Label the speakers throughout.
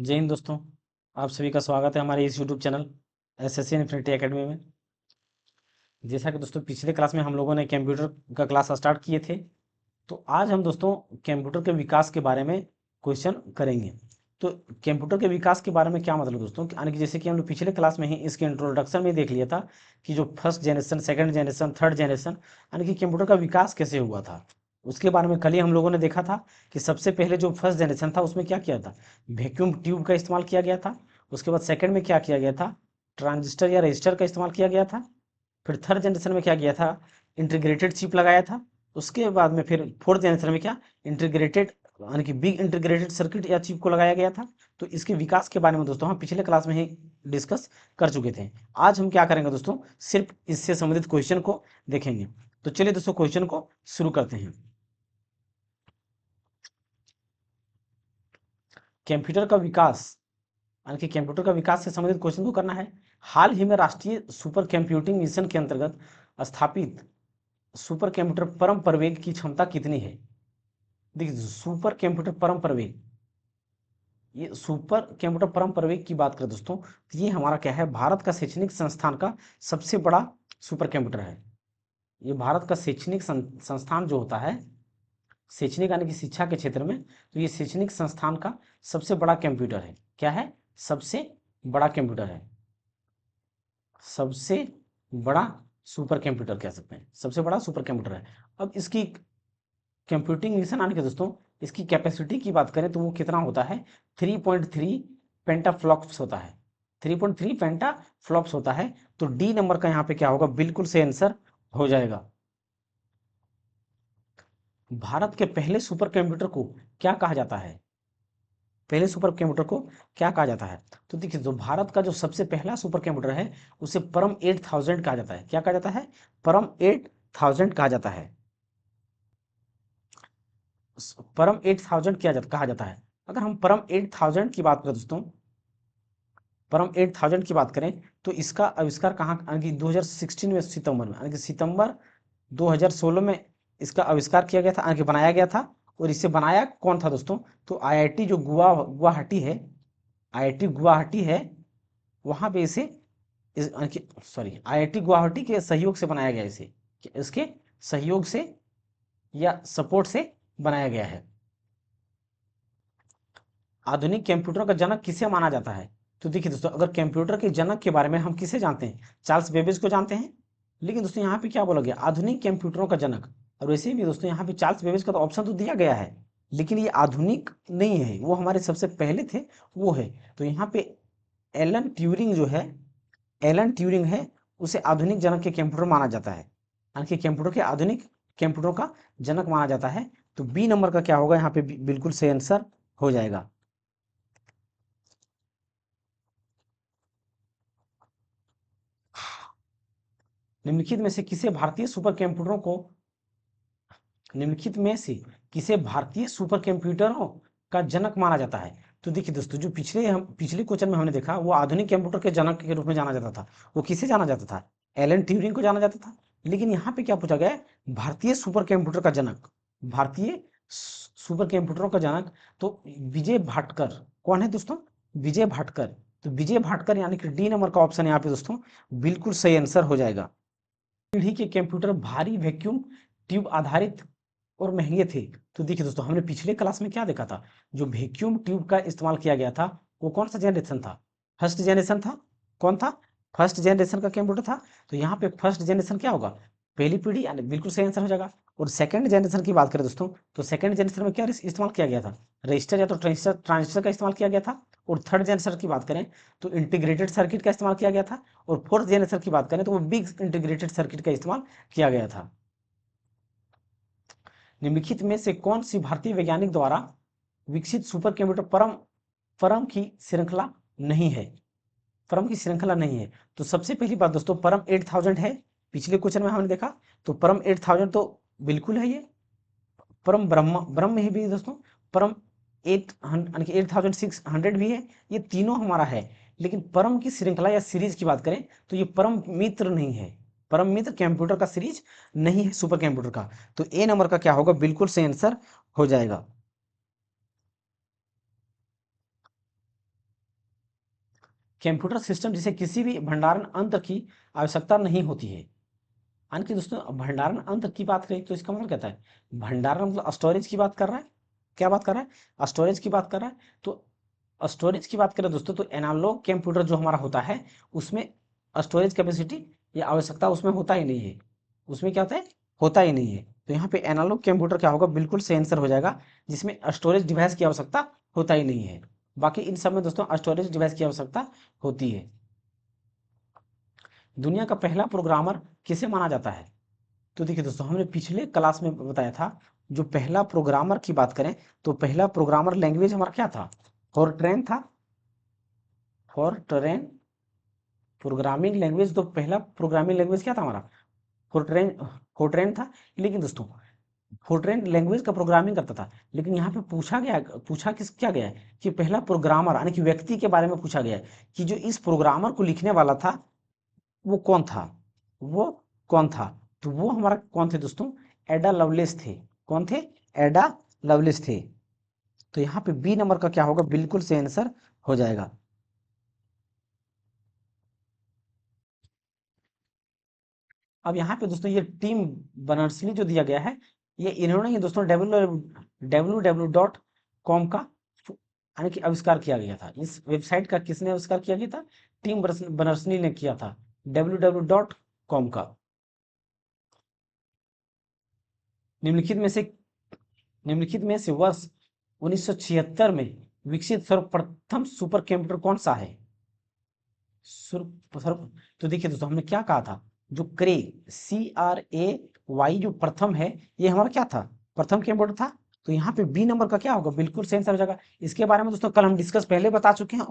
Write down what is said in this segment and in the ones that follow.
Speaker 1: जय हिंद दोस्तों। आप सभी का स्वागत है हमारे इस YouTube channel SSC infinity academy में। जैसा कि दोस्तों पिछले क्लास में हम लोगों ने कंप्यूटर का क्लास स्टार्ट किए थे, तो आज हम दोस्तों कंप्यूटर के विकास के बारे में क्वेश्चन करेंगे। तो कंप्यूटर के विकास के बारे में क्या मतलब दोस्तों, यानी कि जैसे कि हम लोग पिछले क्लास में ही इसके इंट्रोडक्शन में देख लिया था कि जो first generation, second generation, third generation, यानी कि कंप्यूटर का विकास कैसे हुआ था, उसके बारे में कल ही हम लोगों ने देखा था कि सबसे पहले जो फर्स्ट जनरेशन था उसमें क्या किया था, वैक्यूम ट्यूब का इस्तेमाल किया गया था। उसके बाद सेकंड में क्या किया गया था, ट्रांजिस्टर या रजिस्टर का इस्तेमाल किया गया था। फिर थर्ड जनरेशन में क्या किया था, इंटीग्रेटेड चिप लगाया था। उसके बाद में फिर फोर्थ जनरेशन में क्या, इंटीग्रेटेड यानी कि बिग इंटीग्रेटेड सर्किट या चिप को लगाया गया था। तो इसके विकास के बारे में दोस्तों हम पिछले क्लास में ही डिस्कस कर चुके थे। आज हम क्या करेंगे दोस्तों, सिर्फ इससे संबंधित क्वेश्चन को देखेंगे। तो चलिए दोस्तों क्वेश्चन को शुरू करते हैं। कंप्यूटर का विकास, यानी कि कंप्यूटर का विकास से संबंधित क्वेश्चन को करना है। हाल ही में राष्ट्रीय सुपर कंप्यूटिंग मिशन के अंतर्गत स्थापित सुपर कंप्यूटर परम प्रवेग की क्षमता कितनी है। देखिए सुपर कंप्यूटर परम प्रवेग, ये सुपर कंप्यूटर परम प्रवेग की बात करें दोस्तों, तो ये हमारा क्या है, भारत का शैक्षणिक संस्थान का सबसे बड़ा सुपर कंप्यूटर है। ये भारत का शैक्षणिक संस्थान जो होता है, शैक्षणिक यानी कि शिक्षा के क्षेत्र में, तो ये शैक्षणिक संस्थान का सबसे बड़ा कंप्यूटर है। क्या है, सबसे बड़ा कंप्यूटर है, सबसे बड़ा सुपर कंप्यूटर कह सकते हैं, सबसे बड़ा सुपर कंप्यूटर है। अब इसकी कंप्यूटिंग मिशन आने के दोस्तों, इसकी कैपेसिटी की बात करें तो वो कितना होता है, 3.3 पेंटाफ्लॉप्स होता है, 3.3 पेंटाफ्लॉप्स होता है। तो डी नंबर का यहाँ पे क्या होगा, बिल्कुल से आंसर हो जाएगा। भारत के पहले सुपर कंप्यूटर को क्या कहा जाता है, पहले सुपर कंप्यूटर को क्या कहा जाता है। तो देखिए जो भारत का जो सबसे पहला सुपर कंप्यूटर है उसे परम 8000 कहा जाता है। क्या कहा जाता है, परम 8000 कहा जाता है, परम 8000 कहा जाता है। अगर हम परम 8000 की बात करें दोस्तों, परम 8000 की बात करें तो इसका आविष्कार कहाँ, यानी कि 2016 में, सितंबर में, यानी कि सितंबर 2016 में इसका आविष्कार किया गया था, यानी कि बनाया गया था। और इसे बनाया कौन था दोस्तों, तो आईआईटी जो गुवाहाटी है, आईआईटी गुवाहाटी है, वहां पे इसे सॉरी आईआईटी गुवाहाटी के सहयोग से बनाया गया इसे, इसके सहयोग से या सपोर्ट से बनाया गया है। आधुनिक कंप्यूटर का जनक किसे माना जाता है। तो देखिए दोस्तों, अगर कंप्यूटर के जनक के बारे में हम किसे जानते हैं, चार्ल्स बेबेज को जानते हैं। लेकिन दोस्तों यहाँ पे क्या बोला गया, आधुनिक कंप्यूटरों का जनक। और वैसे भी दोस्तों यहाँ पे चार्ल्स बेबेज का तो ऑप्शन तो दिया गया है, लेकिन ये आधुनिक नहीं है, वो हमारे सबसे पहले थे, वो है। तो यहाँ पे एलन ट्यूरिंग जो है, एलन ट्यूरिंग है, उसे आधुनिक जनक के कंप्यूटर माना जाता है, यानी कि कंप्यूटर के आधुनिक कंप्यूटरों का जनक माना जाता है। तो बी नंबर का क्या होगा यहाँ पे, बिल्कुल सही आंसर हो जाएगा। निम्नलिखित में से किसे भारतीय सुपर कंप्यूटरों को, निम्नलिखित में से किसे भारतीय सुपर कंप्यूटरों का जनक माना जाता है। तो देखिए दोस्तों, जो पिछले क्वेश्चन में हमने देखा, वो आधुनिक कंप्यूटर के जनक के रूप में जाना जाता था। वो किसे जाना जाता था, एलन ट्यूरिंग को जाना जाता था। लेकिन यहाँ पे क्या पूछा गया है, भारतीय सुपर कंप्यूटर का जनक, भारतीय सुपर कंप्यूटरों का जनक। तो विजय भाटकर कौन है दोस्तों, विजय भाटकर। तो विजय भाटकर यानी कि डी नंबर का ऑप्शन यहाँ पे दोस्तों बिल्कुल सही आंसर हो जाएगा। पीढ़ी के कंप्यूटर भारी वैक्यूम ट्यूब आधारित और महंगे थे। तो देखिए दोस्तों, हमने पिछले क्लास में क्या देखा था, जो वैक्यूम ट्यूब का इस्तेमाल किया गया था वो कौन सा जनरेशन था, फर्स्ट जनरेशन था। कौन था, फर्स्ट जनरेशन का कंप्यूटर था। तो यहाँ पे फर्स्ट जनरेशन क्या होगा, पहली पीढ़ी, यानी बिल्कुल सही आंसर हो जाएगा। और सेकंड जनरेशन की बात करें दोस्तों, तो सेकंड जनरेशन में क्या इस्तेमाल किया गया था, रजिस्टर या तो ट्रांजिस्टर ट्रांजिस्टर का इस्तेमाल किया गया था। और थर्ड जनरेशन की बात करें तो इंटीग्रेटेड सर्किट का इस्तेमाल किया गया था। और फोर्थ जनरेशन की बात करें तो वो बिग इंटीग्रेटेड सर्किट का इस्तेमाल किया गया था। निम्नलिखित में से कौन सी भारतीय वैज्ञानिक द्वारा विकसित सुपर कंप्यूटर परम परम की श्रृंखला नहीं है, परम की श्रृंखला नहीं है। तो सबसे पहली बात दोस्तों, परम 8000 है, पिछले क्वेश्चन में हमने देखा। तो परम 8000 तो बिल्कुल है ये। परम ब्रह्म ब्रह्म ही भी दोस्तों, परम 8600 भी है। ये तीनों हमारा है। लेकिन परम की श्रृंखला या सीरीज की बात करें तो ये परम मित्र नहीं है, परम मित्र कंप्यूटर का सीरीज नहीं है सुपर कंप्यूटर का। तो ए नंबर का क्या होगा, बिल्कुल सही आंसर हो जाएगा। कंप्यूटर सिस्टम जिसे किसी भी भंडारण यंत्र की आवश्यकता नहीं होती है। यानी कि दोस्तों भंडारण यंत्र की बात करें तो इसका मतलब कहता है भंडारण मतलब स्टोरेज की बात कर रहा है। क्या बात कर रहा है? स्टोरेज की बात कर रहा है। तो स्टोरेज की बात करें दोस्तों तो एनालॉग कंप्यूटर जो हमारा होता है उसमें स्टोरेज कैपेसिटी या आवश्यकता उसमें होता ही नहीं है। उसमें क्या होता है? होता ही नहीं है। तो यहाँ पे एनालॉग कंप्यूटर क्या होगा? बिल्कुल सही आंसर हो जाएगा, जिसमें स्टोरेज डिवाइस की आवश्यकता होता ही नहीं है। बाकी इन सब में दोस्तों स्टोरेज डिवाइस की आवश्यकता होती है। दुनिया का पहला प्रोग्रामर किसे माना जाता है? तो देखिए दोस्तों हमने पिछले क्लास में बताया था, जो पहला प्रोग्रामर की बात करें तो पहला प्रोग्रामर लैंग्वेज हमारा क्या था? फॉरट्रेन था। फॉरट्रेन प्रोग्रामिंग लैंग्वेज, तो पहला प्रोग्रामिंग लैंग्वेज क्या था हमारा? फॉरट्रेन। फॉरट्रेन था। लेकिन दोस्तों फॉरट्रेन लैंग्वेज का प्रोग्रामिंग करता था, लेकिन यहाँ पे पूछा किस क्या गया है कि पहला प्रोग्रामर यानी कि व्यक्ति के बारे में पूछा गया है कि जो इस प्रोग्रामर को लिखने वाला था वो कौन था? वो कौन था? तो वो हमारा कौन थे दोस्तों? एडा लवलेस थे। कौन थे? एडा लवलेस थे। तो यहाँ पे बी नंबर का क्या होगा? बिल्कुल सही आंसर हो जाएगा। अब यहाँ पे दोस्तों ये टीम बर्नर्स-ली जो दिया गया है, ये इन्होंने ही दोस्तों www.com का यानी कि आविष्कार किया गया था। इस वेबसाइट का किसने आविष्कार किया गया था? टीम बर्नर्स-ली ने किया था www.com का। निम्नलिखित में से निम्नलिखित में से वर्ष 1976 में विकसित सर्वप्रथम सुपर कंप्यूटर कौन सा है? तो देखिए दोस्तों हमने क्या कहा था, जो क्रे CRAY जो प्रथम है, ये हमारा क्या था? प्रथम कंप्यूटर था। तो यहाँ पे बी नंबर का क्या होगा? बिल्कुल सही आंसर हो जाएगा। इसके बारे में दोस्तों कल हम डिस्कस पहले बता चुके हैं।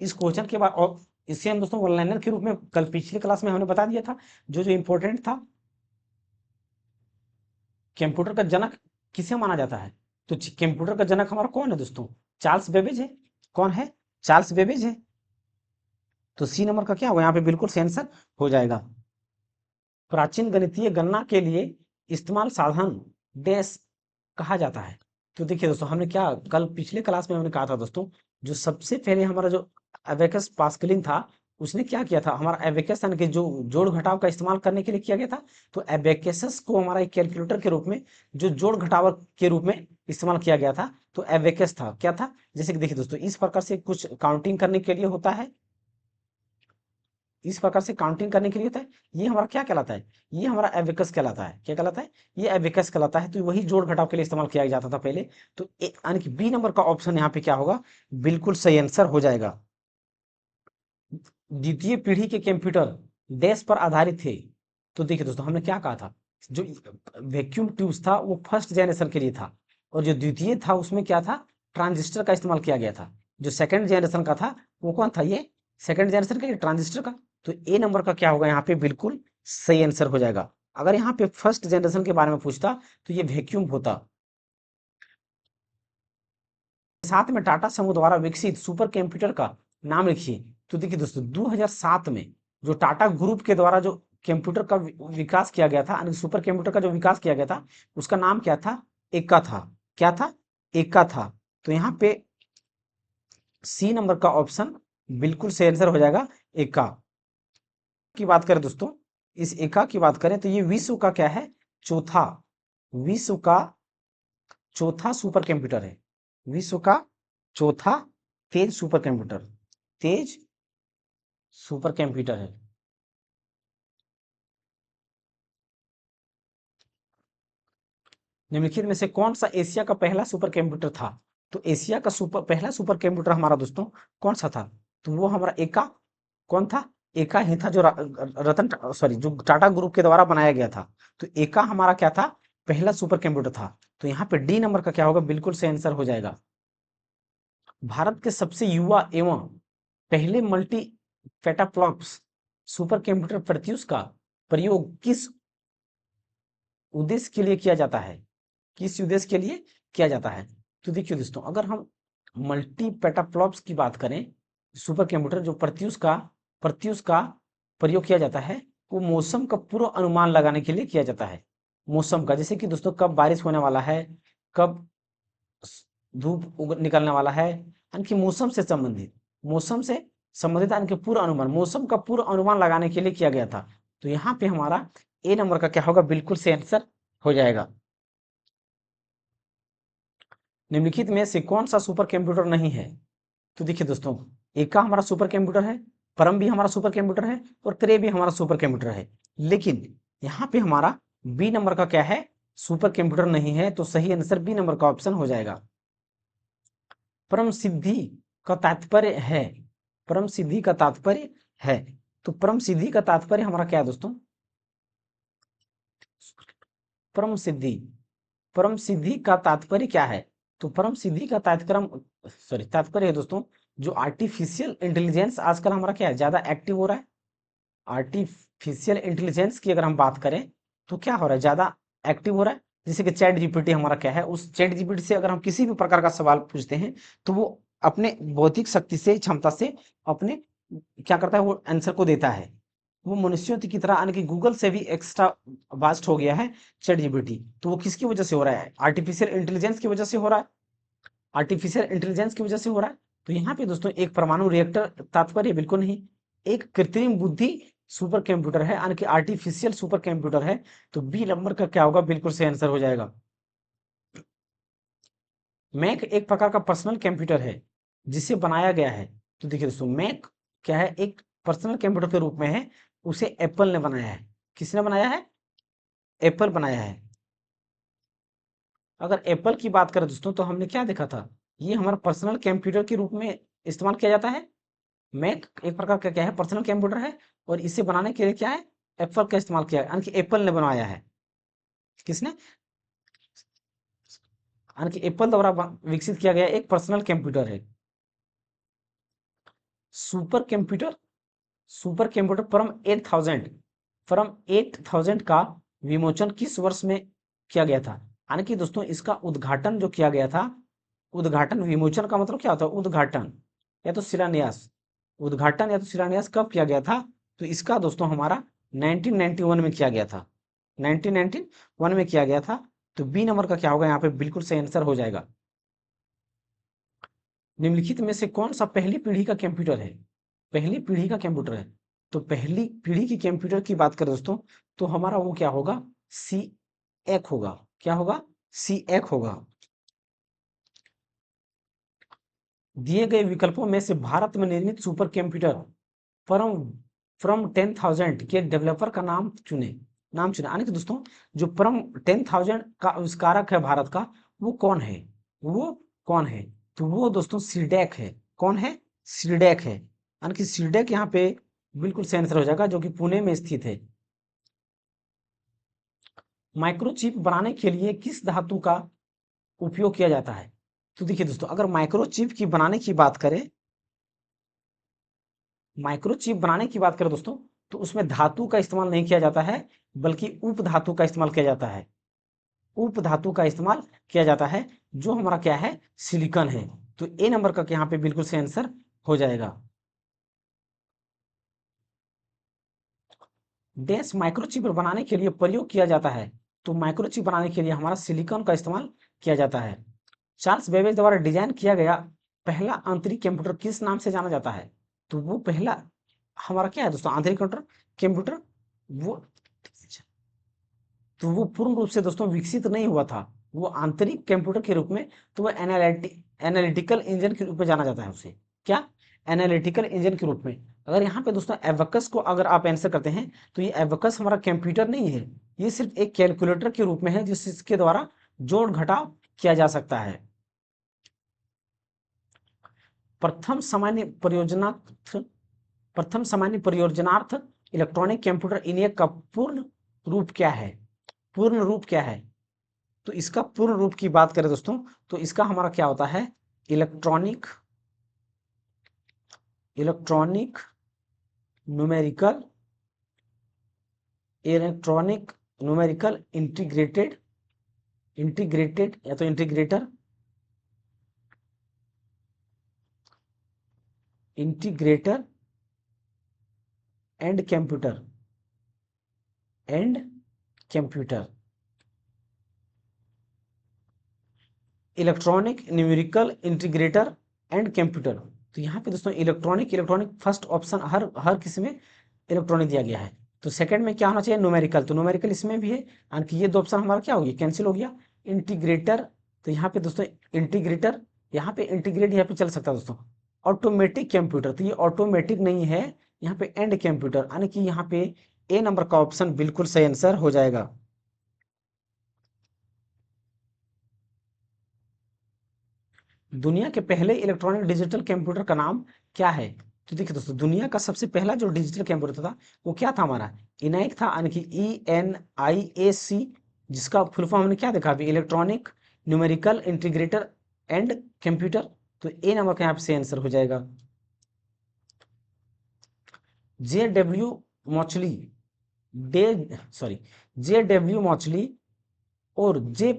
Speaker 1: इस क्वेश्चन के बाद और इससे हम दोस्तों ऑनलाइनर के रूप में कल पिछली क्लास में हमने बता दिया था, जो जो इंपॉर्टेंट था। कंप्यूटर का जनक किसे माना जाता है? तो कंप्यूटर का जनक हमारा कौन है दोस्तों? चार्ल्स बेबेज है। कौन है? चार्ल्स बेबेज है। तो सी नंबर का क्या होगा? यहाँ पे बिल्कुल सही आंसर हो जाएगा। प्राचीन गणितीय गणना के लिए इस्तेमाल साधन डैश कहा जाता है। तो देखिए दोस्तों हमने क्या कल पिछले क्लास में हमने कहा था दोस्तों, जो सबसे पहले हमारा जो एबेकस पास्कलिन था, उसने क्या किया था? हमारा एबेकस यानी कि जो जोड़ घटाव का इस्तेमाल करने के लिए किया गया था। तो एबेकस को हमारा एक कैलकुलेटर के रूप में, जो जोड़ घटाव के रूप में इस्तेमाल किया गया था। तो एबेकस था क्या था? जैसे कि देखिए दोस्तों इस प्रकार से कुछ काउंटिंग करने के लिए होता है, इस प्रकार से काउंटिंग करने के लिए होता है। ये हमारा क्या कहलाता है? ये हमारा एबेकस कहलाता है। क्या कहलाता है? ये एबेकस कहलाता है। तो वही जोड़ घटाव के लिए इस्तेमाल किया जाता था पहले। तो यानी कि बी नंबर का ऑप्शन यहाँ पे क्या होगा? बिल्कुल सही आंसर हो जाएगा। द्वितीय पीढ़ी के कंप्यूटर डैश पर आधारित थे। तो देखिए दोस्तों हमने क्या कहा था, जो वैक्यूम ट्यूब्स था वो फर्स्ट जनरेशन के लिए था, और जो द्वितीय था उसमें क्या था? ट्रांजिस्टर का इस्तेमाल किया गया था। जो सेकंड जनरेशन का था वो कौन था? ये सेकंड जनरेशन का ट्रांजिस्टर का। तो ए नंबर का क्या होगा? यहाँ पे बिल्कुल सही आंसर हो जाएगा। अगर यहाँ पे फर्स्ट जनरेशन के बारे में पूछता तो ये वैक्यूम होता। साथ में टाटा समूह द्वारा विकसित सुपर कंप्यूटर का नाम लिखिए। तो देखिए दोस्तों 2007 में जो टाटा ग्रुप के द्वारा जो कंप्यूटर का विकास किया गया था, यानी सुपर कंप्यूटर का जो विकास किया गया था, उसका नाम क्या था? एका था। क्या था? एका था। तो यहाँ पे सी नंबर का ऑप्शन बिल्कुल सही आंसर हो जाएगा, एका की बात करें दोस्तों, इस एका की बात करें तो ये विश्व का क्या है? चौथा, विश्व का चौथा सुपर कंप्यूटर है। विश्व का चौथा तेज सुपर कंप्यूटर, तेज सुपर कंप्यूटर है। निम्नलिखित में से कौन सा एशिया का पहला सुपर कंप्यूटर था? तो एशिया का पहला सुपर कंप्यूटर हमारा दोस्तों कौन सा था? तो वो हमारा एका। कौन था? एका ही था, जो रतन सॉरी जो टाटा ग्रुप के द्वारा बनाया गया था। तो एका हमारा क्या था? पहला सुपर कंप्यूटर था। तो यहाँ पे डी नंबर का क्या होगा? बिल्कुल सही आंसर हो जाएगा। भारत के सबसे युवा एवं पहले multi petaflops super computer Pratyush का प्रयोग किस उद्देश्य के लिए किया जाता है? किस उद्देश्य के लिए किया जाता है? तो देखिए दोस्तों अगर हम मल्टी पेटाफ्लॉप्स की बात करें, सुपर कंप्यूटर जो प्रत्युष का प्रयोग किया जाता है, वो मौसम का पूर्व अनुमान लगाने के लिए किया जाता है। मौसम का, जैसे कि दोस्तों कब बारिश होने वाला है, कब धूप निकलने वाला है, यानी कि मौसम से संबंधित, मौसम से संबंधित यानी कि पूर्व अनुमान, मौसम का पूर्व अनुमान लगाने के लिए किया गया था। तो यहाँ पे हमारा ए नंबर का क्या होगा, बिल्कुल से आंसर हो जाएगा। निम्नलिखित में से कौन सा सुपर कंप्यूटर नहीं है? तो देखिए दोस्तों, एका हमारा सुपर कंप्यूटर है, परम भी हमारा सुपर कंप्यूटर है और क्रे भी हमारा सुपर कंप्यूटर है। लेकिन यहाँ पे हमारा बी नंबर का क्या है, सुपर कंप्यूटर नहीं है। तो सही आंसर बी नंबर का ऑप्शन हो जाएगा। परम सिद्धि का तात्पर्य है, परम सिद्धि का तात्पर्य है। तो परम सिद्धि का तात्पर्य हमारा क्या है दोस्तों, परम सिद्धि, परम सिद्धि का तात्पर्य क्या है? तो परम सिद्धि का तात्पर्य है दोस्तों, जो आर्टिफिशियल इंटेलिजेंस आजकल हमारा क्या है, ज्यादा एक्टिव हो रहा है। आर्टिफिशियल इंटेलिजेंस की अगर हम बात करें तो क्या हो रहा है, ज्यादा एक्टिव हो रहा है। जैसे कि चैट जीपीटी हमारा क्या है, उस चैट जीपीटी से अगर हम किसी भी प्रकार का सवाल पूछते हैं तो वो अपने बौद्धिक शक्ति से, क्षमता से अपने क्या करता है, वो आंसर को देता है। वो मनुष्यों की तरह यानी कि गूगल से भी एक्स्ट्रा वास्ट हो गया है चैट जीपीटी। तो वो किसकी वजह से हो रहा है, आर्टिफिशियल इंटेलिजेंस की वजह से हो रहा है, आर्टिफिशियल इंटेलिजेंस की वजह से हो रहा है। तो यहाँ पे दोस्तों एक परमाणु रिएक्टर तात्पर्य बिल्कुल नहीं, एक कृत्रिम बुद्धि सुपर कंप्यूटर है, यानी कि आर्टिफिशियल सुपर कंप्यूटर है। तो बी नंबर का क्या होगा, बिल्कुल सही आंसर हो जाएगा। मैक एक प्रकार का पर्सनल कंप्यूटर है जिसे बनाया गया है। तो देखिए दोस्तों, मैक क्या है, एक पर्सनल कंप्यूटर के रूप में है, उसे एप्पल ने बनाया है। किसने बनाया है, एप्पल बनाया है। अगर एप्पल की बात करें दोस्तों, तो हमने क्या देखा था, ये हमारा पर्सनल कंप्यूटर के रूप में इस्तेमाल किया जाता है। मैक एक प्रकार का क्या है, पर्सनल कंप्यूटर है, और इसे बनाने के लिए क्या है, एप्पल का इस्तेमाल किया है, यानी कि एप्पल ने बनाया है। किसने, यानी कि एप्पल द्वारा विकसित किया गया एक पर्सनल कंप्यूटर है। सुपर कंप्यूटर, सुपर कंप्यूटर परम 8000, परम 8000 का विमोचन किस वर्ष में किया गया था? यानी कि दोस्तों इसका उद्घाटन जो किया गया था, उद्घाटन, विमोचन का मतलब क्या होता है, उद्घाटन या तो शिलान्यास, उद्घाटन या तो शिलान्यास कब किया गया था? तो इसका दोस्तों हमारा 1991 में किया गया था, 1991 में किया गया था। तो बी नंबर का क्या होगा, यहाँ पे बिल्कुल सही आंसर हो जाएगा। निम्नलिखित में से कौन सा पहली पीढ़ी का कंप्यूटर है, पहली पीढ़ी का कंप्यूटर है? तो पहली पीढ़ी की कंप्यूटर की बात करें दोस्तों, तो हमारा वो क्या होगा, सी एक होगा। क्या होगा, सी एक होगा। दिए गए विकल्पों में से भारत में निर्मित सुपर कंप्यूटर फ्रॉम फ्रॉम 10,000 के डेवलपर का नाम चुने, नाम चुने। यानी कि दोस्तों जो फ्रॉम 10,000 का आविष्कारक है भारत का, वो कौन है, वो कौन है? तो वो दोस्तों सीडैक है। कौन है, सीडैक है, यानी कि सीडैक यहाँ पे बिल्कुल सही आंसर हो जाएगा, जो कि पुणे में स्थित है। माइक्रोचिप बनाने के लिए किस धातु का उपयोग किया जाता है? तो देखिए दोस्तों, अगर माइक्रोचिप की बनाने की बात करें, माइक्रोचिप बनाने की बात करें दोस्तों, तो उसमें धातु का इस्तेमाल नहीं किया जाता है, बल्कि उप धातु का इस्तेमाल किया जाता है। उप धातु का इस्तेमाल किया जाता है, जो हमारा क्या है, सिलिकॉन है। तो ए नंबर का यहाँ पे बिल्कुल सही आंसर हो जाएगा। डैश माइक्रोचिप बनाने के लिए प्रयोग किया जाता है? तो माइक्रोचिप बनाने के लिए हमारा सिलिकॉन का इस्तेमाल किया जाता है। चार्ल्स बेबेज द्वारा डिजाइन किया गया पहला आंतरिक कंप्यूटर किस नाम से जाना जाता है? तो वो पहला हमारा क्या है दोस्तों, आंतरिक कंप्यूटर, वो तो वो पूर्ण रूप से दोस्तों विकसित नहीं हुआ था, वो आंतरिक कंप्यूटर के रूप में। तो वो एनालिटिकल इंजन के रूप में जाना जाता है उसे। क्या, एनालिटिकल इंजन के रूप में। अगर यहाँ पे दोस्तों एबकस को अगर आप आंसर करते हैं, तो ये एबकस हमारा कंप्यूटर नहीं है, ये सिर्फ एक कैलकुलेटर के रूप में है, जिसके द्वारा जोड़ घटाव किया जा सकता है। प्रथम सामान्य परियोजनार्थ, प्रथम सामान्य परियोजनार्थ इलेक्ट्रॉनिक कंप्यूटर इनियक का पूर्ण रूप क्या है? पूर्ण रूप क्या है? तो इसका पूर्ण रूप की बात करें दोस्तों, तो इसका हमारा क्या होता है, electronic, electronic numerical, electronic numerical integrated, integrated या तो integrator, integrator and computer, and computer, electronic numerical integrator and computer. तो यहाँ पे दोस्तों इलेक्ट्रॉनिक इलेक्ट्रॉनिक फर्स्ट ऑप्शन हर हर किसी में इलेक्ट्रॉनिक दिया गया है। तो सेकंड में क्या होना चाहिए, न्यूमेरिकल, तो न्यूमेरिकल इसमें भी है, यानी कि ये दो ऑप्शन हमारा क्या हो गया, कैंसिल हो गया। इंटीग्रेटर, तो यहाँ पे दोस्तों इंटीग्रेटर, यहाँ पे इंटीग्रेट यहाँ पे चल सकता है दोस्तों। ऑटोमेटिक कंप्यूटर, तो ये ऑटोमेटिक नहीं है, यहाँ पे एंड कंप्यूटर, यानी कि यहाँ पे ए नंबर का ऑप्शन बिल्कुल सही आंसर हो जाएगा। दुनिया के पहले इलेक्ट्रॉनिक डिजिटल कंप्यूटर का नाम क्या है? तो देखिए दोस्तों, दुनिया का सबसे पहला जो डिजिटल कंप्यूटर था वो क्या था हमारा, इनैक था, यानी कि ENIAC, जिसका फुल फॉर्म हमने क्या देखा अभी, electronic numerical integrator and computer. तो ए नंबर का यहाँ पे सही आंसर हो जाएगा। JW मॉचली, डे सॉरी JW मॉचली और जे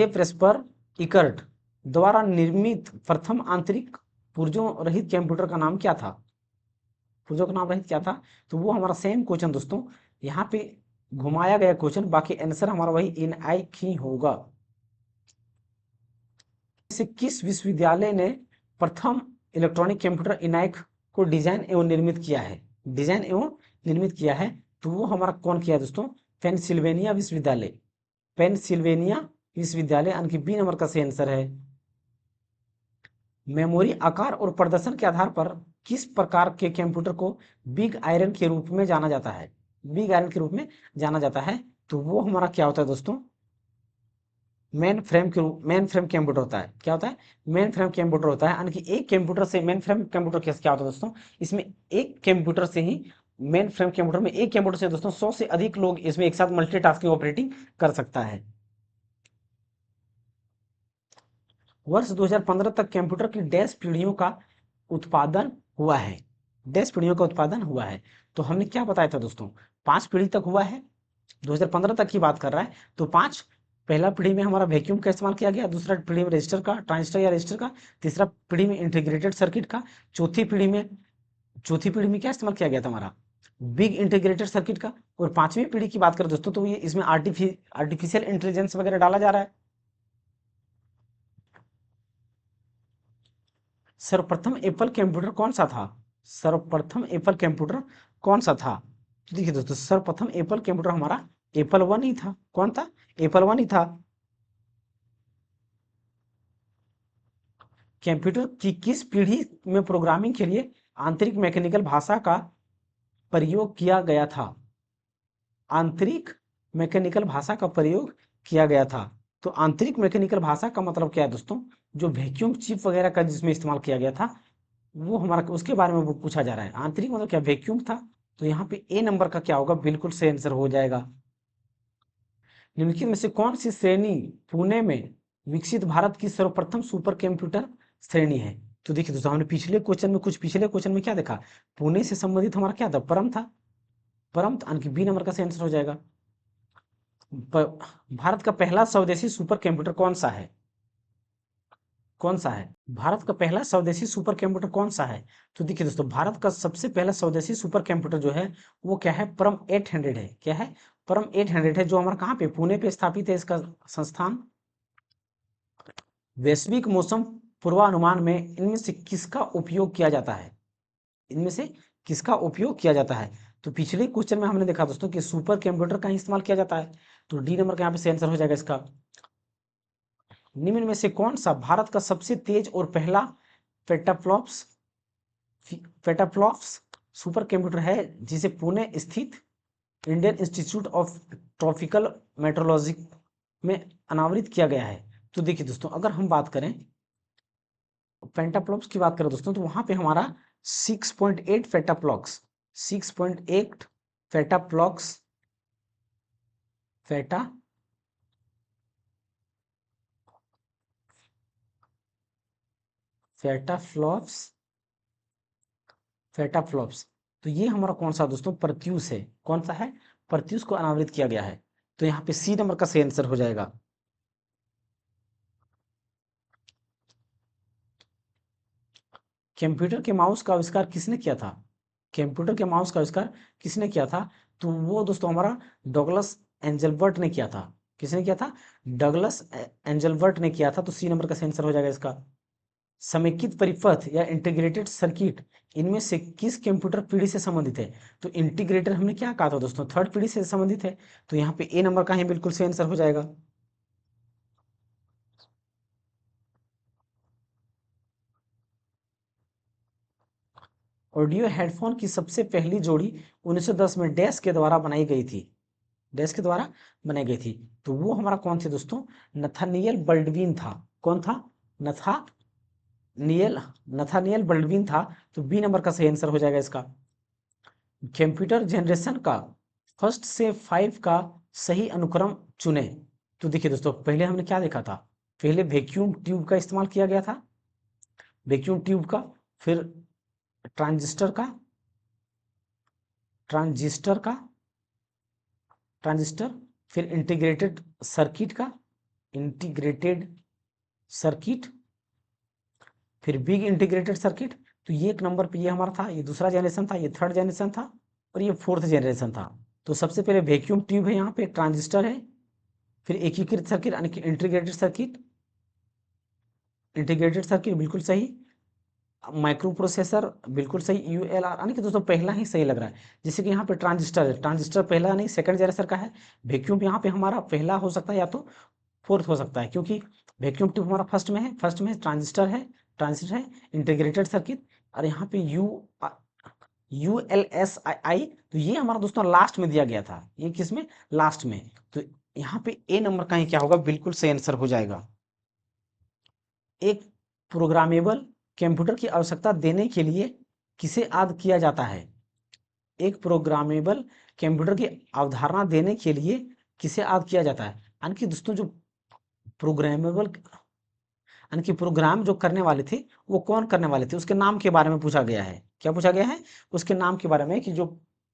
Speaker 1: प्रेस्पर इकर्ट द्वारा निर्मित प्रथम आंतरिक पुर्जों रहित कंप्यूटर का नाम क्या था? पुर्जों का नाम रहित क्या था? तो वो हमारा सेम क्वेश्चन दोस्तों, यहाँ पे घुमाया गया क्वेश्चन, बाकी आंसर हमारा वही इनआइक ही होगा। से किस विश्वविद्यालय ने प्रथम इलेक्ट्रॉनिक कंप्यूटर इनआइक को डिजाइन एवं निर्मित किया है? डिजाइन एवं निर्मित किया है, तो वो हमारा कौन किया दोस्तों, पेंसिल्वेनिया विश्वविद्यालय, पेंसिल्वेनिया विश्वविद्यालय, यानी कि बी नंबर का सही आंसर है। मेमोरी आकार और प्रदर्शन के आधार पर किस प्रकार के कंप्यूटर को बिग आयरन के रूप में जाना जाता है? बिग आयरन के रूप में जाना जाता है, तो वो हमारा क्या होता है दोस्तों, मेन फ्रेम के रूप, मेन फ्रेम कंप्यूटर होता है। क्या होता है, मेन फ्रेम कंप्यूटर होता है, यानी कि एक कंप्यूटर से मेन फ्रेम कंप्यूटर क्या होता है दोस्तों, इसमें एक कंप्यूटर से ही, मेन फ्रेम कंप्यूटर में एक कंप्यूटर से दोस्तों 100 से अधिक लोग इसमें एक साथ मल्टीटास्किंग ऑपरेटिंग कर सकता है। वर्ष 2015 तक कंप्यूटर की डैश पीढ़ियों का उत्पादन हुआ है, डैश पीढ़ियों का उत्पादन हुआ है। तो हमने क्या बताया था दोस्तों, 5 पीढ़ी तक हुआ है, 2015 तक की बात कर रहा है, तो 5, पहला पीढ़ी में हमारा वैक्यूम का इस्तेमाल किया गया, दूसरा पीढ़ी में रजिस्टर का, ट्रांजिस्टर या रजिस्टर का, तीसरा पीढ़ी में इंटीग्रेटेड सर्किट का, चौथी पीढ़ी में क्या इस्तेमाल किया गया था हमारा, बिग इंटीग्रेटेड सर्किट का, और 5वीं पीढ़ी की बात करें दोस्तों, तो ये इसमें आर्टिफिशियल इंटेलिजेंस वगैरह डाला जा रहा है। सर्वप्रथम एप्पल कंप्यूटर कौन सा था? सर्वप्रथम एप्पल कंप्यूटर कौन सा था? तो देखिए दोस्तों, सर्वप्रथम एप्पल कंप्यूटर हमारा एप्पल 1 ही था। कौन था? एप्पल 1 ही था। कंप्यूटर की किस पीढ़ी में प्रोग्रामिंग के लिए आंतरिक मैकेनिकल भाषा का प्रयोग किया गया था? आंतरिक मैकेनिकल भाषा का प्रयोग किया गया था। तो आंतरिक मैकेनिकल भाषा का मतलब क्या है दोस्तों, जो वैक्यूम चिप वगैरह का जिसमें इस्तेमाल किया गया था, वो हमारा उसके बारे में वो पूछा जा रहा है। आंतरिक मतलब क्या, वैक्यूम था। तो यहाँ पे ए नंबर का क्या होगा, बिल्कुल सही आंसर हो जाएगा। निम्नलिखित में से कौन सी श्रेणी पुणे में विकसित भारत की सर्वप्रथम सुपर कंप्यूटर श्रेणी है? तो देखिए दोस्तों, हमने पिछले क्वेश्चन में क्या देखा, पुणे से संबंधित हमारा क्या था, परम था, परम, यानी कि बी नंबर का सही आंसर हो जाएगा। भारत का पहला स्वदेशी सुपर कंप्यूटर कौन सा है? कौन सा है भारत का पहला स्वदेशी सुपर कंप्यूटर कौन सा है? तो देखिए दोस्तों, भारत का सबसे पहला स्वदेशी सुपर कंप्यूटर जो है वो क्या है, परम 800 है। क्या है? परम 800 है, जो हमारा कहाँ पे, पुणे पे स्थापित है इसका संस्थान। वैश्विक मौसम पूर्वानुमान में इनमें से किसका उपयोग किया जाता है? इनमें से किसका उपयोग किया जाता है? तो पिछले क्वेश्चन में हमने देखा दोस्तों कि सुपर कंप्यूटर का ही इस्तेमाल किया जाता है, तो डी नंबर का यहाँ पे सही आंसर हो जाएगा इसका। निम्न में से कौन सा भारत का सबसे तेज और पहला पेटाफ्लॉप्स पेटाफ्लॉप्स सुपर कंप्यूटर है, जिसे पुणे स्थित Indian institute of tropical metrology में अनावरित किया गया है? तो देखिए दोस्तों, अगर हम बात करें पेंटाफ्लॉप्स की बात करें दोस्तों, तो वहां पे हमारा 6.8 पेटाफ्लॉक्स, 6.8 पेटाफ्लॉक्स फेटा फेटाफ्लॉप्स फेटाफ्लॉप्स, तो ये हमारा कौन सा दोस्तों, प्रत्यूष है। कौन सा है? प्रत्यूष को अनावृत किया गया है, तो यहाँ पे सी नंबर का सही आंसर हो जाएगा। कंप्यूटर के माउस का आविष्कार किसने किया था? कंप्यूटर के माउस का आविष्कार किसने किया था? तो वो दोस्तों हमारा डगलस एंजलबर्ट ने किया था। किसने किया था? डगलस एंजलबर्ट ने किया था, तो सी नंबर का सही आंसर हो जाएगा इसका। समेकित परिपथ या इंटीग्रेटेड सर्किट इनमें से किस कंप्यूटर पीढ़ी से संबंधित है? तो इंटीग्रेटर हमने क्या कहा था दोस्तों, थर्ड पीढ़ी से संबंधित है। तो यहाँ पे ए नंबर का ही बिल्कुल सही आंसर हो जाएगा। ऑडियो हेडफोन की सबसे पहली जोड़ी 1910 में डैश के द्वारा बनाई गई थी। डैश के द्वारा बनाई गई थी, तो वो हमारा कौन थे दोस्तों? नथानियल बल्डविन था। कौन था? नथानियल नथानियल बल्डविन था। तो बी नंबर का सही आंसर हो जाएगा इसका। कंप्यूटर जनरेशन का फर्स्ट से 5 का सही अनुक्रम चुने। तो देखिए दोस्तों, पहले हमने क्या देखा था? पहले वैक्यूम ट्यूब का इस्तेमाल किया गया था, वैक्यूम ट्यूब का, फिर ट्रांजिस्टर का, ट्रांजिस्टर का ट्रांजिस्टर, फिर इंटीग्रेटेड सर्किट का, इंटीग्रेटेड सर्किट, फिर बिग इंटीग्रेटेड सर्किट। तो ये एक नंबर पे ये हमारा था, ये दूसरा जनरेशन था, ये थर्ड जनरेशन था, और ये फोर्थ जनरेशन था। तो सबसे पहले वैक्यूम ट्यूब है, यहाँ पे ट्रांजिस्टर है, फिर एकीकृत सर्किट यानी कि इंटीग्रेटेड सर्किट, इंटीग्रेटेड सर्किट बिल्कुल सही, माइक्रो प्रोसेसर बिल्कुल सही, यूएलआर यानी कि दोस्तों पहला ही सही लग रहा है। जैसे कि यहाँ पे ट्रांजिस्टर है, ट्रांजिस्टर पहला नहीं सेकंड जनरेशन का है। वैक्यूम यहाँ पे हमारा पहला हो सकता है या तो फोर्थ हो सकता है, क्योंकि वैक्यूम ट्यूब हमारा फर्स्ट में ट्रांजिस्टर है, इंटीग्रेटेड सर्किट, और यहाँ पे ULSI, तो ये हमारा दोस्तों लास्ट में दिया गया था। ये किस में? लास्ट में। तो यहाँ पे ए नंबर का ही क्या होगा, बिल्कुल सही आंसर हो जाएगा। एक प्रोग्रामेबल कंप्यूटर की आवश्यकता देने के लिए किसे आद किया जाता है? एक प्रोग्रामेबल कंप्यूटर की अवधारणा देने के लिए किसे आद किया जाता है? यानी कि दोस्तों जो प्रोग्रामेबल यानी कि प्रोग्राम जो करने वाले थे वो कौन करने वाले थे, उसके नाम के बारे में पूछा गया है। क्या पूछा गया है? उसके नाम के बारे में, कि जो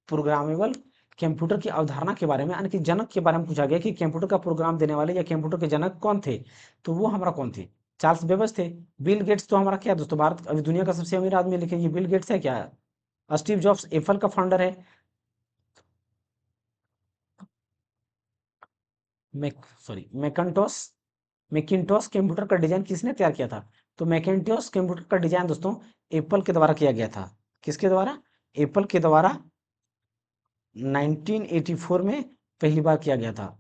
Speaker 1: प्रोग्रामेबल कंप्यूटर की अवधारणा के बारे में, यानी कि जनक के बारे में पूछा गया कि कंप्यूटर का प्रोग्राम देने वाले या कंप्यूटर के जनक कौन थे। तो वो हमारा कौन थे? चार्ल्स बेबज थे। बिल गेट्स तो हमारा क्या दोस्तों, भारत अभी दुनिया का सबसे अमीर आदमी है, लेकिन ये बिल गेट्स है क्या? स्टीव जॉब्स एप्पल का फाउंडर है। मैक सॉरी मैकन्टोस मैकिन्टोश कंप्यूटर का डिजाइन किसने तैयार किया था? तो मैकिन्टोश कंप्यूटर का डिजाइन दोस्तों एप्पल के द्वारा किया गया था। किसके द्वारा? एप्पल के द्वारा 1984 में पहली बार किया गया था।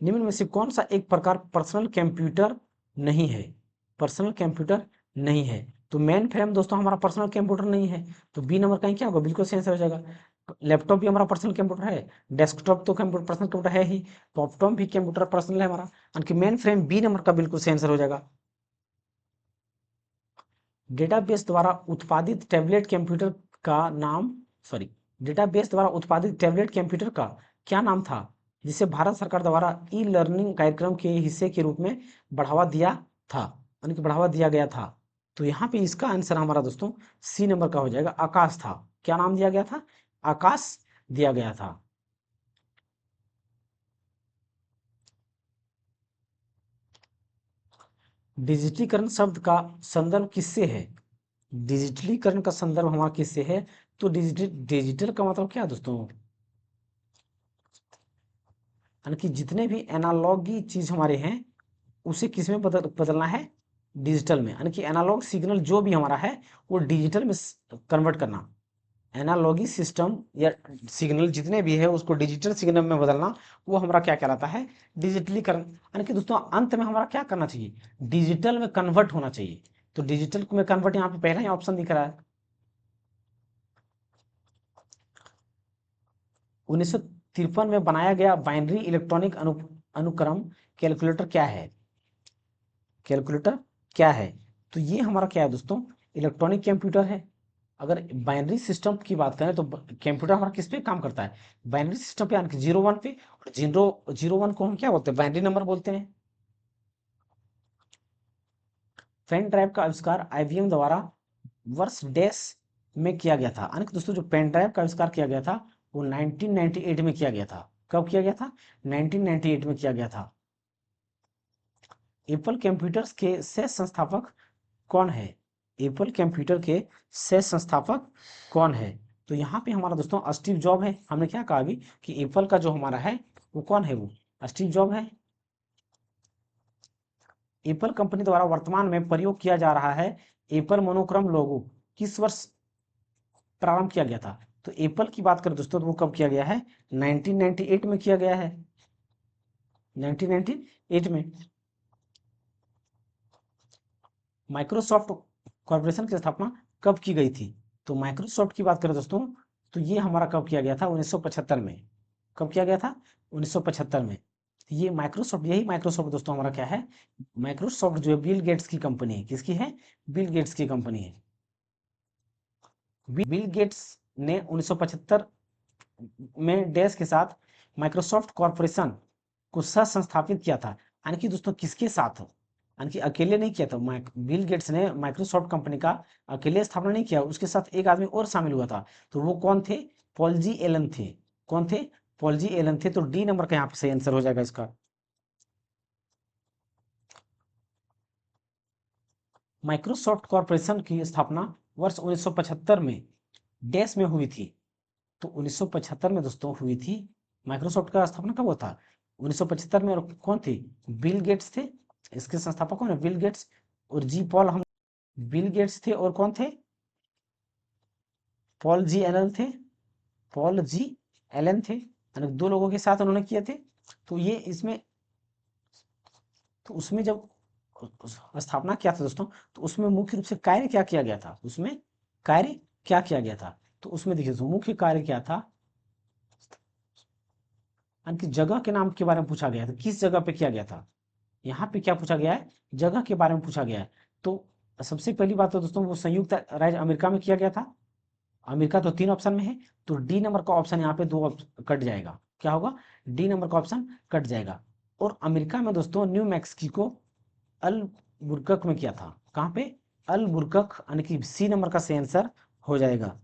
Speaker 1: निम्न में से कौन सा एक प्रकार पर्सनल कंप्यूटर नहीं है? पर्सनल कंप्यूटर नहीं है। तो मेन फ्रेम दोस्तों हमारा पर्सनल कंप्यूटर नहीं है। तो बी नंबर का क्या होगा, बिल्कुल सही आंसर हो जाएगा। लैपटॉप भी हमारा पर्सनल कंप्यूटर है, डेस्कटॉप तो कंप्यूटर पर्सनल कंप्यूटर है ही, लैपटॉप भी कंप्यूटर पर्सनल है हमारा, यानी कि मेन फ्रेम बी नंबर का बिल्कुल सही आंसर हो जाएगा। डेटाबेस द्वारा उत्पादित टैबलेट कंप्यूटर का नाम सॉरी डेटाबेस द्वारा उत्पादित टैबलेट कंप्यूटर का क्या नाम था, जिसे भारत सरकार द्वारा ई लर्निंग कार्यक्रम के हिस्से के रूप में बढ़ावा दिया था, यानी कि बढ़ावा दिया गया था। तो यहाँ पे इसका आंसर हमारा दोस्तों सी नंबर का हो जाएगा, आकाश था। क्या नाम दिया गया था? आकाश दिया गया था। डिजिटलीकरण शब्द का संदर्भ किससे है? डिजिटलीकरण का संदर्भ हमारा किससे है? तो डिजिटल का मतलब क्या है दोस्तों? यानी कि जितने भी एनालॉगी चीज हमारे हैं उसे किस में बदलना है? डिजिटल में, यानी कि एनालॉग सिग्नल जो भी हमारा है वो डिजिटल में कन्वर्ट करना। एनालॉगी सिस्टम या सिग्नल जितने भी है उसको डिजिटल सिग्नल में बदलना, वो हमारा क्या कहलाता है? डिजिटलीकरण। यानी कि दोस्तों अंत में हमारा क्या करना चाहिए? डिजिटल में कन्वर्ट होना चाहिए। तो डिजिटल में कन्वर्ट यहाँ पे पहला ही ऑप्शन दिख रहा है। 1953 में बनाया गया बाइनरी इलेक्ट्रॉनिक अनुक्रम कैलकुलेटर क्या है? कैलकुलेटर क्या है? तो ये हमारा क्या है दोस्तों? इलेक्ट्रॉनिक कंप्यूटर है। अगर बाइनरी सिस्टम की बात करें तो कंप्यूटर हमारा किस पे काम करता है? बाइनरी सिस्टम पे, यानी कि 0 1 पे। और 0 0 1 को हम क्या बोलते हैं? बाइनरी नंबर बोलते हैं। पेन ड्राइव का आविष्कार IBM द्वारा वर्ष डैश में किया गया था। यानी कि दोस्तों जो पेन ड्राइव का आविष्कार किया गया था वो 1998 में किया गया था। कब किया गया था? 1998 में किया गया था। एप्पल कंप्यूटर्स के सह संस्थापक कौन है? एप्पल कंप्यूटर के सह संस्थापक कौन है? तो यहाँ पे हमारा दोस्तों स्टीव जॉब है। हमने क्या कहा अभी कि एप्पल का जो हमारा है वो कौन है? वो स्टीव जॉब है। एप्पल कंपनी द्वारा वर्तमान में प्रयोग किया जा रहा है एप्पल मोनोक्रोम लोगो किस वर्ष प्रारंभ किया गया था? तो एप्पल की बात करें दोस्तों तो वो कब किया गया है? 1998 में किया गया है, 1998 में। माइक्रोसॉफ्ट कॉर्पोरेशन की स्थापना कब की गई थी? तो माइक्रोसॉफ्ट की बात करें दोस्तों तो ये हमारा कब किया गया था? 1975 में। कब किया गया था? 1975 में। ये माइक्रोसॉफ्ट, यही माइक्रोसॉफ्ट दोस्तों हमारा क्या है? माइक्रोसॉफ्ट जो है बिल गेट्स की कंपनी है। किसकी है? बिल गेट्स की कंपनी है। बिल गेट्स ने 1975 में डैश के साथ माइक्रोसॉफ्ट कॉर्पोरेशन को सह संस्थापित किया था। यानी कि दोस्तों किसके साथ? यानी कि अकेले नहीं किया था। बिल गेट्स ने माइक्रोसॉफ्ट कंपनी का अकेले स्थापना नहीं किया, उसके साथ एक आदमी और शामिल हुआ था। तो वो कौन थे? पॉल जी एलन थे। कौन थे? पॉल जी एलन थे। तो डी नंबर का यहाँ पे सही आंसर हो जाएगा इसका। माइक्रोसॉफ्ट कॉर्पोरेशन की स्थापना वर्ष 1975 में डैश में हुई थी। तो 1975 में दोस्तों हुई थी। माइक्रोसॉफ्ट का स्थापना कब हुआ था? 1975 में। और कौन थे? बिल गेट्स थे। इसके संस्थापक कौन है? बिल गेट्स और जी पॉल। हम बिल गेट्स थे और कौन थे? पॉल जी एलन थे। पॉल जी एलन थे, यानी दो लोगों के साथ उन्होंने किए थे। तो ये इसमें, तो उसमें जब स्थापना किया था दोस्तों तो उसमें मुख्य रूप से कार्य क्या किया गया था? उसमें कार्य क्या किया गया था? तो उसमें देखिए दोस्तों मुख्य कार्य क्या था? यानी जगह के नाम के बारे में पूछा गया था। किस जगह पे किया गया था? यहाँ पे क्या पूछा गया है? जगह के बारे में पूछा गया है। तो सबसे पहली बात तो दोस्तों वो संयुक्त राज्य अमेरिका में किया गया था। अमेरिका तो 3 ऑप्शन में है, तो डी नंबर का ऑप्शन यहाँ पे 2 कट जाएगा। क्या होगा? डी नंबर का ऑप्शन कट जाएगा। और अमेरिका में दोस्तों न्यू मैक्सिको अल बुरकक में किया था। कहाँ पे? अल बुरकक, यानी कि सी नंबर का सही आंसर हो जाएगा।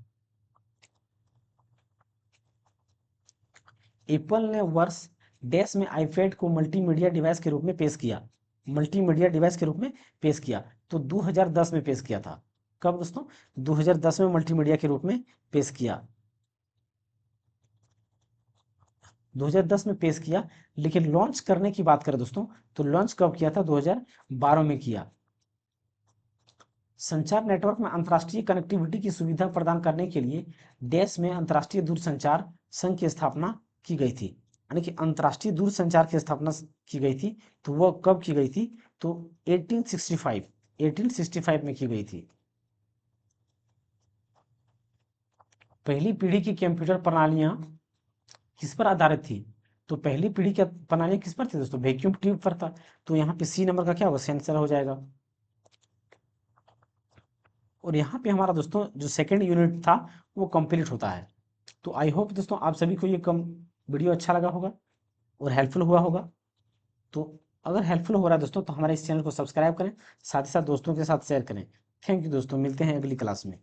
Speaker 1: एप्पल ने वर्ष डैश में आईपैड को मल्टीमीडिया डिवाइस के रूप में पेश किया। मल्टीमीडिया डिवाइस के रूप में पेश किया तो 2010 में पेश किया था। कब दोस्तों? 2010 में मल्टीमीडिया के रूप में पेश किया। 2010 में पेश किया। लेकिन लॉन्च करने की बात करें दोस्तों तो लॉन्च कब किया था? 2012 में किया। संचार नेटवर्क में अंतर्राष्ट्रीय कनेक्टिविटी की सुविधा प्रदान करने के लिए देश में अंतर्राष्ट्रीय दूरसंचार संघ की स्थापना की गई थी। यानी कि अंतर्राष्ट्रीय दूरसंचार की स्थापना की गई थी। तो वह कब की गई थी? तो 1865 में की गई थी। पहली पीढ़ी की कंप्यूटर प्रणालियां किस पर आधारित थी? तो पहली पीढ़ी की प्रणालियां किस पर थी दोस्तों? वैक्यूम ट्यूब पर था। तो यहाँ पे सी नंबर का क्या होगा? सेंसर हो जाएगा। और यहाँ पे हमारा दोस्तों जो सेकंड यूनिट था वो कंप्लीट होता है। तो आई होप दोस्तों आप सभी को ये कम वीडियो अच्छा लगा होगा और हेल्पफुल हुआ होगा। तो अगर हेल्पफुल हो रहा है दोस्तों तो हमारे इस चैनल को सब्सक्राइब करें, साथ ही साथ दोस्तों के साथ शेयर करें। थैंक यू दोस्तों, मिलते हैं अगली क्लास में।